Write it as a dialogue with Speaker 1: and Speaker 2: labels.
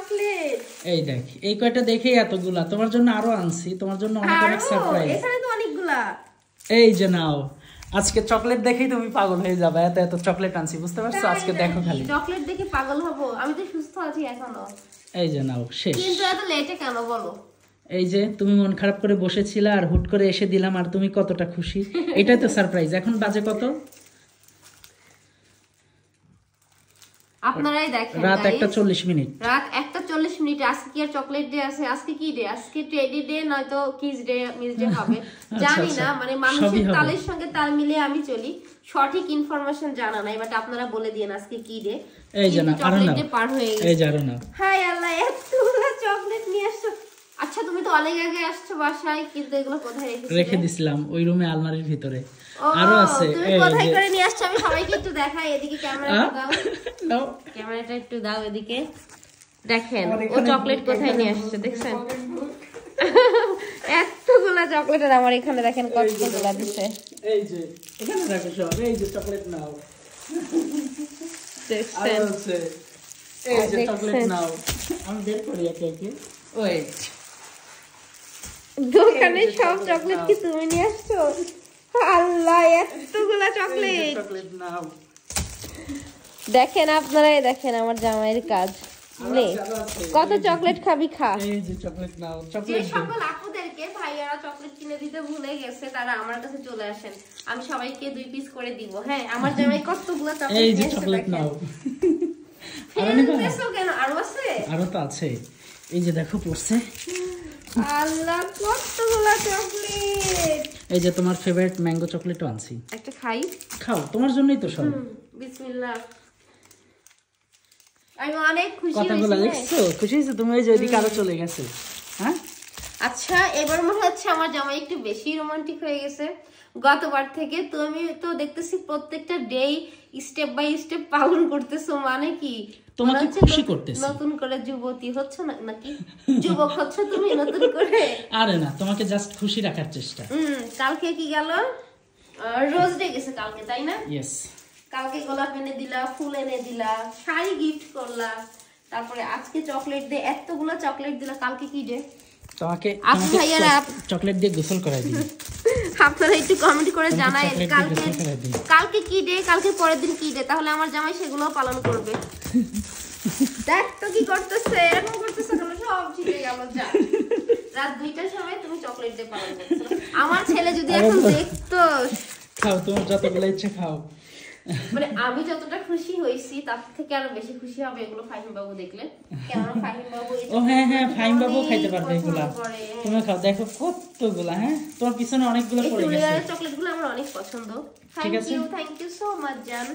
Speaker 1: Chocolate.
Speaker 2: এই দেখ, এই কয়টা দেখেই এতগুলা, তোমার জন্য আরো আনছি, তোমার জন্য অনেক অনেক সারপ্রাইজ।
Speaker 1: এখানে তো অনেকগুলা।
Speaker 2: এই যে নাও, আজকে চকলেট দেখেই তুমি পাগল হয়ে যাবে, এত এত চকলেট আনছি, বুঝতে পারছো? আজকে দেখো খালি।
Speaker 1: চকলেট দেখে পাগল হব? আমি তো সুস্থ আছি এখনো।
Speaker 2: এই যে নাও, শেষ।
Speaker 1: কিন্তু এত লেটে কেন বলো?
Speaker 2: এই যে তুমি মন খারাপ করে বসেছিলা আর হুট করে এসে দিলাম, আর তুমি কতটা খুশি, এটাই তো সারপ্রাইজ। এখন বাজে কত?
Speaker 1: আপনারাই দেখেন,
Speaker 2: রাত 1:40 মিনিট।
Speaker 1: রাত 1:40 মিনিটে। আজকে কি আর চকলেট ডে আছে? আজকে কি ডে? আজকে টেডি ডে নয়তো কিস ডে, মিস ডে হবে জানি না। মানে মানুষের তালের সঙ্গে তাল মিলিয়ে আমি চলি, সঠিক ইনফরমেশন জানা নাই, বাট আপনারা বলে দিয়েন আজকে কি ডে।
Speaker 2: এই যে না,
Speaker 1: চকলেট ডে পার হয়ে গেছে।
Speaker 2: এই যে আরো না।
Speaker 1: হাই আল্লাহ, এতগুলো চকলেট নিয়ে আসছো। আচ্ছা তুমি তো অনেক আগে আসছো বাসায়, কিন্তু এগুলো কোথায় রেখেছিলে?
Speaker 2: রেখে দিছিলাম ওই রুমে আলমারির ভিতরে। আরো আছে।
Speaker 1: তুমি কোথায় করে নিয়ে আসছো? আমি সবাইকে একটু দেখাই। এদিকে ক্যামেরাটা দাও, নাও ক্যামেরাটা একটু দাও এদিকে। দেখেন ও চকলেট কোথায় নিয়ে আসছে, দেখছেন? এতগুলা চকলেটের আমার এখানে দেখেন কতগুলা দিছে।
Speaker 2: এই যে এখানে রাখো সব, এই যে চকলেট নাও।
Speaker 1: দেখছেন?
Speaker 2: আর আছে এই যে চকলেট নাও। আমি বের করি একে একে। ওয়েট,
Speaker 1: দোকানে সব চকলেট কি তুমি নিয়ে আসছো? আল্লাহ, এতগুলা চকলেট।
Speaker 2: চকলেট নাও।
Speaker 1: দেখেন আপনারাই দেখেন আমার জামাইয়ের কাজ। নে কত চকলেট খাবি, খা।
Speaker 2: এই যে চকলেট নাও।
Speaker 1: যে
Speaker 2: চকলেট
Speaker 1: সকল আপুদেরকে ভাইয়ারা চকলেট কিনে দিতে ভুলে গেছে, তারা আমার কাছে চলে আসেন, আমি সবাইকে 2 পিস করে দিব। হ্যাঁ, আমার জামাই কতগুলো চকলেট
Speaker 2: এই যে
Speaker 1: নিয়ে
Speaker 2: চকলেট
Speaker 1: এসেছে
Speaker 2: নাও।
Speaker 1: ফেলতেছো কেন? আরো আছে?
Speaker 2: আরো তো আছে, এই যে দেখো পড়ছে।
Speaker 1: আল্লাহ, কতগুলো চকলেট।
Speaker 2: এই যে তোমার ফেভারিট ম্যাঙ্গো চকলেটও আনছি,
Speaker 1: একটা খাই।
Speaker 2: খাও, তোমার জন্যই তো সব।
Speaker 1: বিসমিল্লাহ। আমি অনেক খুশি
Speaker 2: কথাগুলো
Speaker 1: হয়েছি।
Speaker 2: দেখছো? খুশি হয়েছো তুমি? ওই যে ওইদিকে আরো চলে গেছে। হ্যাঁ,
Speaker 1: আচ্ছা এবার মনে হচ্ছে আমার জামাই একটু বেশি রোমান্টিক হয়ে গেছে গতবার থেকে। তুমি তো দেখতেছি প্রত্যেকটা ডে স্টেপ বাই স্টেপ পালন করতেছো, মানে কি
Speaker 2: তোমাকে খুশি করতেছি।
Speaker 1: নতুন করে যুবতী হচ্ছ নাকি? যুবক হচ্ছ তুমি নতুন করে?
Speaker 2: আরে না, তোমাকে জাস্ট খুশি রাখার চেষ্টা।
Speaker 1: কালকে কি গেল? রোজ ডে গেছে কালকে, তাই না?
Speaker 2: ইয়েস।
Speaker 1: কালকে গোলাপ এনে দিলা, ফুল এনে দিলা, শাড়ি গিফট করলা, তারপরে আজকে চকলেট দে, এতগুলা চকলেট দিলা। কালকে কি ডে?
Speaker 2: তোমাকে চকলেট দিয়ে গোসল করাই দিই।
Speaker 1: আপনারা একটু কমেন্ট করে জানায়েন কালকে কি ডে, কালকে পরের দিন কি ডে, তাহলে আমার জামাই সেগুলো পালন করবে। দেখ তো কি করতেছে, এরকম করতেছে কেন? সব ছিটে গেল। যা, রাত 2টার সময় তুমি চকলেট ডে পালন করছো। আমার ছেলে যদি এখন দেখতো।
Speaker 2: খাও, তোমার যতগুলো ইচ্ছে খাও।
Speaker 1: মানে আমি যতটা খুশি হইছি তার থেকে আরো বেশি খুশি হবে এগুলো ফাহিম বাবু দেখলে। কেন ফাহিম বাবু?
Speaker 2: ও হ্যাঁ হ্যাঁ, ফাহিম বাবু খাইতে পারবে এগুলা। তুমি খাও, দেখো কতগুলা। হ্যাঁ, তোমার পিছনে অনেকগুলো পড়ে গেছে।
Speaker 1: চকলেটগুলো আমার অনেক পছন্দ। থ্যাংক ইউ সো মাচ জান।